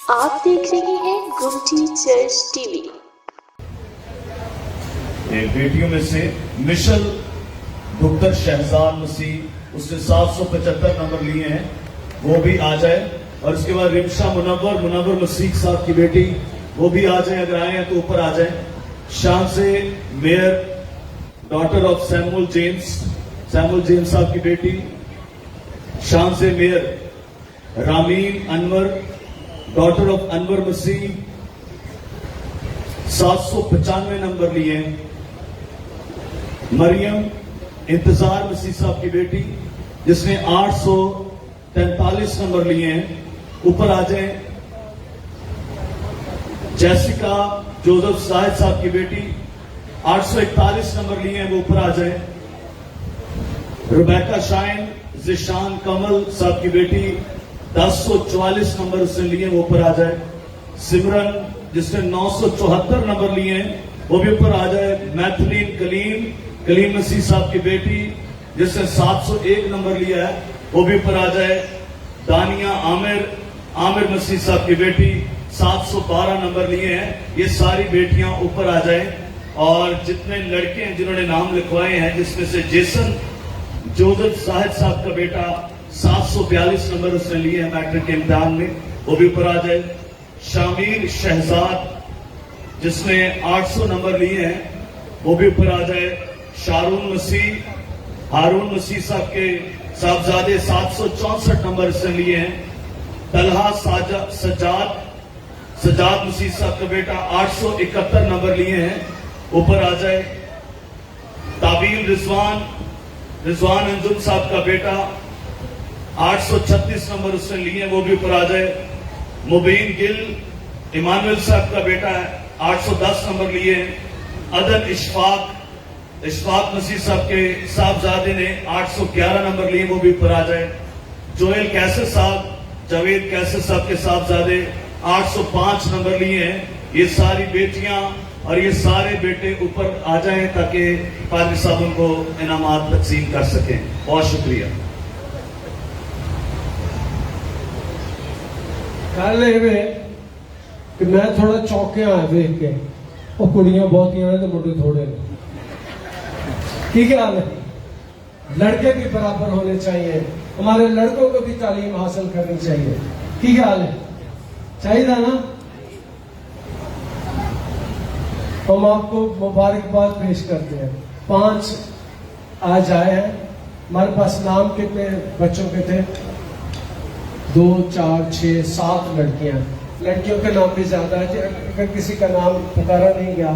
आप देख रहे हैं गुमटी चर्च टीवी। बेटियों में से मिशल डॉक्टर शहजाद मसीह, उसने 775 नंबर लिए हैं, वो भी आ जाए। और उसके बाद रिमशा मुनव्वर मसीह साहब की बेटी, वो भी आ जाए। अगर आए हैं तो ऊपर आ जाए। शाम से mayor daughter of Samuel James साहब की बेटी, शाम से mayor Ramin Anwar daughter of Anwar Masih, 795 number लिए हैं। मरियम इंतजार मसीह साहब की बेटी, जिसने 843 नंबर लिए हैं, ऊपर आ जाए। जैसिका जोसेफ साहिद साहब की बेटी, 841 नंबर लिए हैं, वो ऊपर आ जाए। रुबैका शाइन जिशान कमल साहब की बेटी, 1044 नंबर उसने लिए, वो ऊपर आ जाए। सिमरन, जिसने 974 नंबर लिए हैं, वो भी ऊपर आ जाए। मैथलीन कलीम मसीह साहब की बेटी, जिसने 701 नंबर लिया है, वो भी ऊपर आ जाए। दानिया आमिर मसीह साहब की बेटी, 712 नंबर लिए हैं। ये सारी बेटियां ऊपर आ जाए। और जितने लड़के हैं जिन्होंने नाम लिखवाए हैं, जिसमें से जेसन जोसेफ साहब का बेटा, 742 नंबर उसने लिए हैं मैट्रिक के इम्तिहान में, वो भी ऊपर आ जाए। शामिर शहजाद, जिसने 800 नंबर लिए हैं, वो भी ऊपर आ जाए। हारून मसीह साहब के साहबजादे, 764 नंबर इसने लिए हैं। तलहा सजाद मसीह साहब का बेटा, 871 नंबर लिए हैं, ऊपर आ जाए। ताबील रिजवान अंजुम साहब का बेटा, 836 नंबर उसने लिए हैं, वो भी ऊपर आ जाए। मुबीन गिल इमानुएल साहब का बेटा है, 810 नंबर लिए हैं। अदन इशफाक मसीह साहब के साहबजादे ने 811 नंबर लिए, वो भी ऊपर आ जाए। जोएल जावेद कैसर साहब के साहबजादे, 805 नंबर लिए हैं। ये सारी बेटियां और ये सारे बेटे ऊपर आ जाएं, ताकि पादरी साहब उनको इनामात तकसीम कर सकें। बहुत शुक्रिया। कल कि मैं थोड़ा चौंकिया देख के, और कुड़ियां बहुत ही हैं तो मुंडे थोड़े ने। ठीक है, हाल है, लड़के भी बराबर होने चाहिए, हमारे लड़कों को भी तालीम हासिल करनी चाहिए। ठीक है, हाल है, चाहिए था ना। हम आपको मुबारकबाद पेश करते हैं। 5 आज आए हैं। हमारे पास नाम कितने बच्चों के थे? 2, 4, 6, 7 लड़कियों के नाम भी ज्यादा है। अगर किसी का नाम पुकारा नहीं गया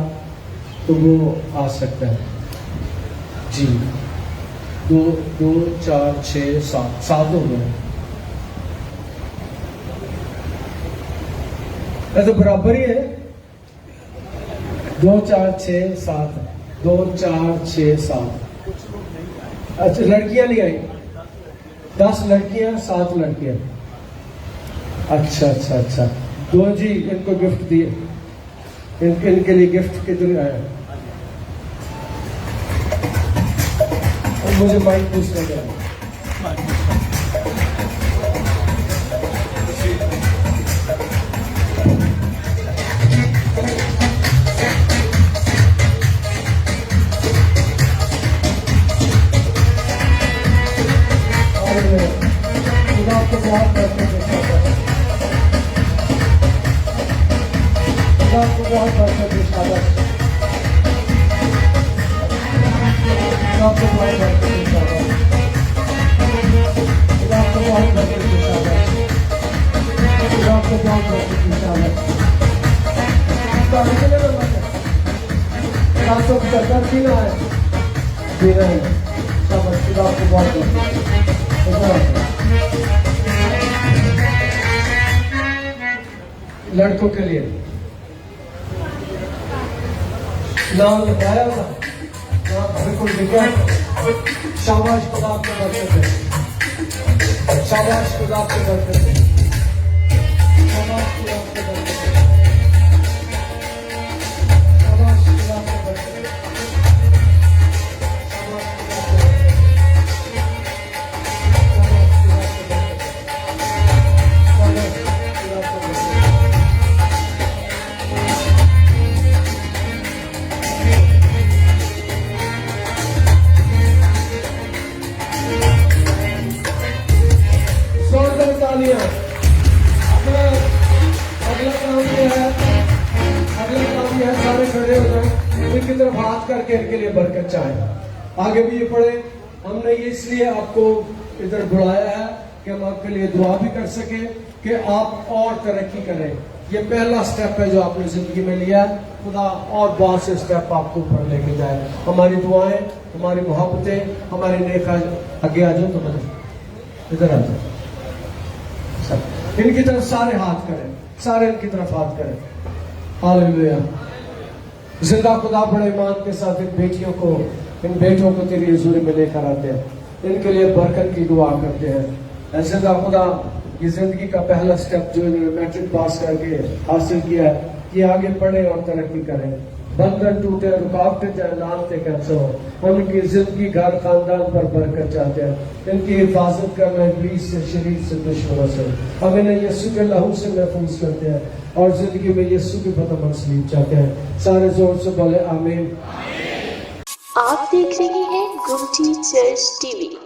तो वो आ सकता है जी। 2, 4, 6, 7 हो गए। तो बराबर ही है। 2, 4, 6, 7, 2, 4, 6, 7। अच्छा, लड़कियां नहीं आई। 10 लड़कियां, 7 लड़कियां। अच्छा। 2 जी, इनको गिफ्ट दिए। इनके लिए गिफ्ट कितने आए? मुझे माइक पूछना चाहिए। आपको बहुत लड़कों के लिए नाम लिखाया था, बिल्कुल लिखा। शाबाश खुदा आपके बरकत है। शाबाश खुदा आपके बरकत है। शाबाश खुदा आपके बरकत है। शाबाश खुदा आपके बरकत है। शाबाश खुदा आपके बरकत है। शाबाश खुदा आपके बरकत है। के इनके लिए बरकत चाहें। आगे भी ये पढ़े। हमने ये इसलिए आपको इधर बुलाया है कि हम आपके लिए दुआ भी कर सके कि आप और तरक्की करें। ये पहला स्टेप है जो आपने जिंदगी में लिया है। खुदा और बहुत से स्टेप आपको ऊपर लेके जाए। हमारी दुआएं, हमारी मोहब्बतें, हमारे नेक आगे आ जाओ। तो मतलब इधर आ जाओ। इनकी तरफ सारे हाथ करें, सारे इनकी तरफ हाथ करें। हालेलुया। जिंदा खुदा बड़े ईमान के साथ इन बेटियों को, इन बेटों को तेरी हुजूरी में लेकर आते हैं। इनके लिए बरकत की दुआ करते हैं। जिंदा खुदा ये जिंदगी का पहला स्टेप जो इन्होंने मैट्रिक पास करके हासिल किया है, ये आगे पढ़े और तरक्की करें। बंधन टूटे, रुकावटें चाहे लानते कैसे हो, हम इनकी जिंदगी घर खानदान पर बरकत चाहते हैं। इनकी हिफाजत करना इब्लीस से, शरीर से, दुश्मनों से। हम इन्हें यीशु के लहू से महफूज करते हैं और जिंदगी में यीशु की बदौलत सलीब चाहते हैं। सारे जोर से बोले आमीन। आप देख रहे हैं गुमटी चर्च टीवी।